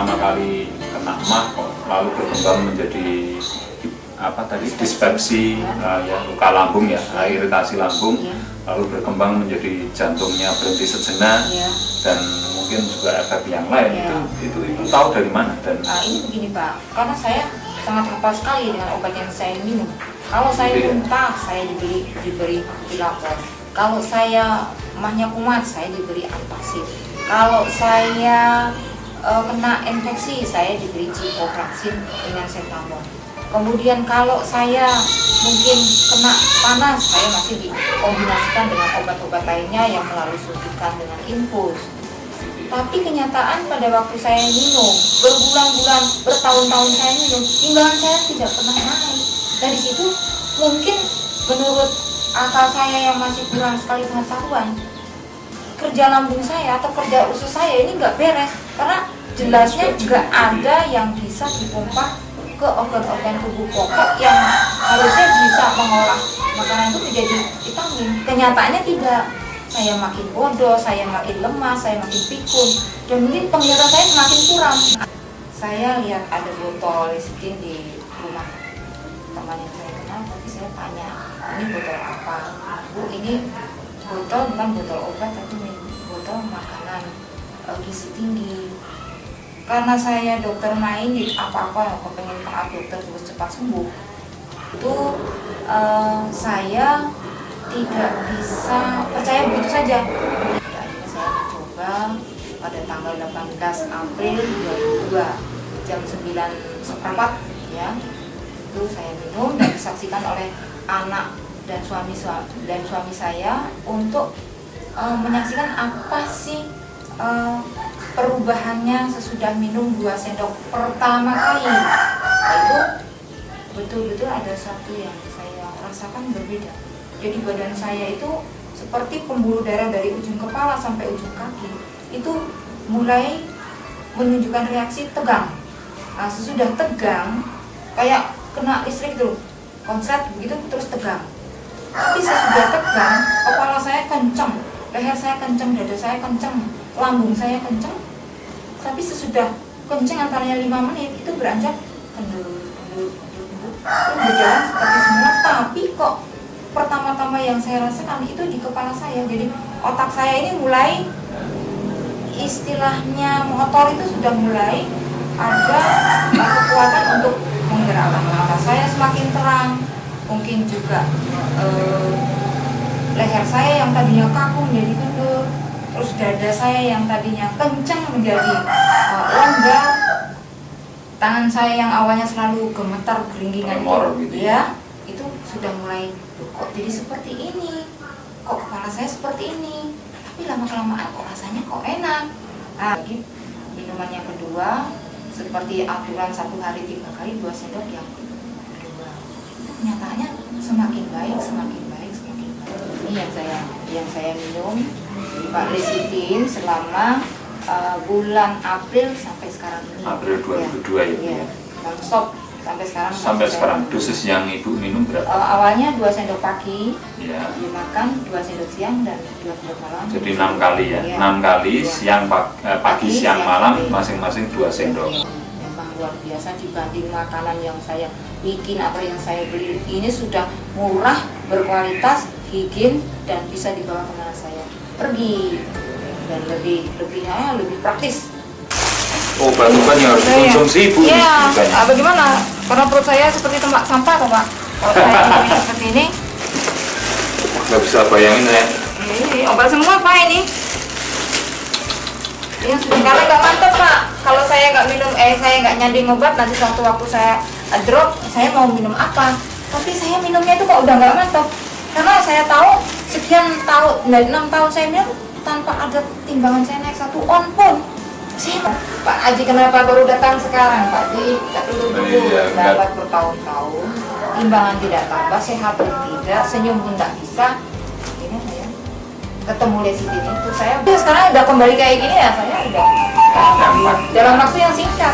pertama kali kena MAH kok lalu berkembang menjadi dispepsi, ya, luka lambung ya, iritasi lambung, lalu berkembang menjadi jantungnya berhenti sejenak, dan mungkin juga efek yang lain. Itu tahu dari mana? Dan ini begini Pak, karena saya sangat hafal sekali dengan obat yang saya minum. Kalau saya muntah, saya diberi Dilapor. Kalau saya mahnya kumat, saya diberi Antacid. Kalau saya kena infeksi, saya diberi ciprofloxacin dengan Cetamon. Kemudian kalau saya mungkin kena panas, saya masih dikombinasikan dengan obat-obat lainnya yang melalui suntikan dengan infus. Tapi kenyataan pada waktu saya minum, berbulan-bulan, bertahun-tahun saya minum, timbangan saya tidak pernah naik. Dari situ mungkin menurut akal saya yang masih kurang sekali pengetahuan, kerja lambung saya atau kerja usus saya ini nggak beres, karena jelasnya nggak ada yang bisa dipompa ke organ-organ tubuh pokok yang harusnya bisa mengolah makanan itu menjadi vitamin. Kenyataannya tidak. Saya makin bodoh, saya makin lemah, saya makin pikun, dan mungkin penglihatan saya semakin suram. Saya lihat ada botol lecithin di rumah teman yang saya kenal, tapi saya tanya, ini botol apa? Bu, ini botol bukan botol obat, tapi botol makanan gizi tinggi. Karena saya dokter main, jadi apa-apa aku pengen maaf dokter terus cepat sembuh. Itu saya tidak bisa percaya begitu saja. Akhirnya saya mencoba pada tanggal 18 April 2002 jam 9.15 ya. Itu saya minum dan disaksikan oleh anak dan suami saya untuk menyaksikan apa sih perubahannya sesudah minum 2 sendok pertama kali. Itu betul-betul ada satu yang saya rasakan berbeda. Jadi badan saya itu seperti pembuluh darah dari ujung kepala sampai ujung kaki itu mulai menunjukkan reaksi tegang. Nah, sesudah tegang kayak kena listrik tuh, konslet begitu terus tegang. Tapi sesudah tegang, kepala saya kenceng, leher saya kenceng, dada saya kenceng, lambung saya kenceng. Tapi sesudah kenceng antaranya 5 menit itu beranjak kendur, itu berjalan seperti semula. Tapi kok pertama-tama yang saya rasakan itu di kepala saya. Jadi otak saya ini mulai istilahnya motor itu sudah mulai ada kekuatan untuk menggerakkan mata saya semakin terang. Mungkin juga leher saya yang tadinya kaku menjadi kendur, terus dada saya yang tadinya kencang menjadi longgar, tangan saya yang awalnya selalu gemetar gelinggingan gitu ya, itu sudah mulai kok jadi seperti ini, kok kepala saya seperti ini, tapi lama-kelamaan kok rasanya kok enak. Nah, minuman yang kedua seperti aturan 1 hari 3 kali 2 sendok yang kedua, itu kenyataannya semakin baik. Ini yang saya minum Pak lecithin selama bulan April sampai sekarang ini. April 2002 ya. Non-stop sampai sekarang. Sampai sekarang dosis yang Ibu minum berapa? Awalnya 2 sendok pagi, ya. Dimakan 2 sendok siang dan 2 sendok malam. Jadi 6 kali ya, 6 kali ya. Siang pagi siang malam masing-masing 2 sendok. Memang luar biasa dibanding makanan yang saya bikin atau yang saya beli. Ini sudah murah, berkualitas, higien, dan bisa dibawa kemana saya pergi, dan lebih praktis. Obat-obat yang harus dikonsumsi Ibu. Iya, bagaimana? Karena perut saya seperti tempat sampah kok Pak. Kalau saya minum seperti ini, nggak bisa bayangin ya. Ini obat semua Pak ini. Ini karena nggak mantap Pak. Kalau saya nggak minum, saya nggak nyanding obat, nanti suatu waktu saya drop, saya mau minum apa? Tapi saya minumnya itu kok udah nggak mantap. Karena saya tahu sekian tahun, 6 tahun saya minum tanpa ada timbangan saya naik 1 on pun. Saya Pak Haji kenapa baru datang sekarang Pak Haji? Tidak dulu dapat bertahun-tahun, timbangan tidak tambah, sehat pun tidak, senyum pun tidak bisa. Ini saya ketemu lecithin itu, saya sekarang udah kembali kayak gini ya, saya udah dalam waktu yang singkat.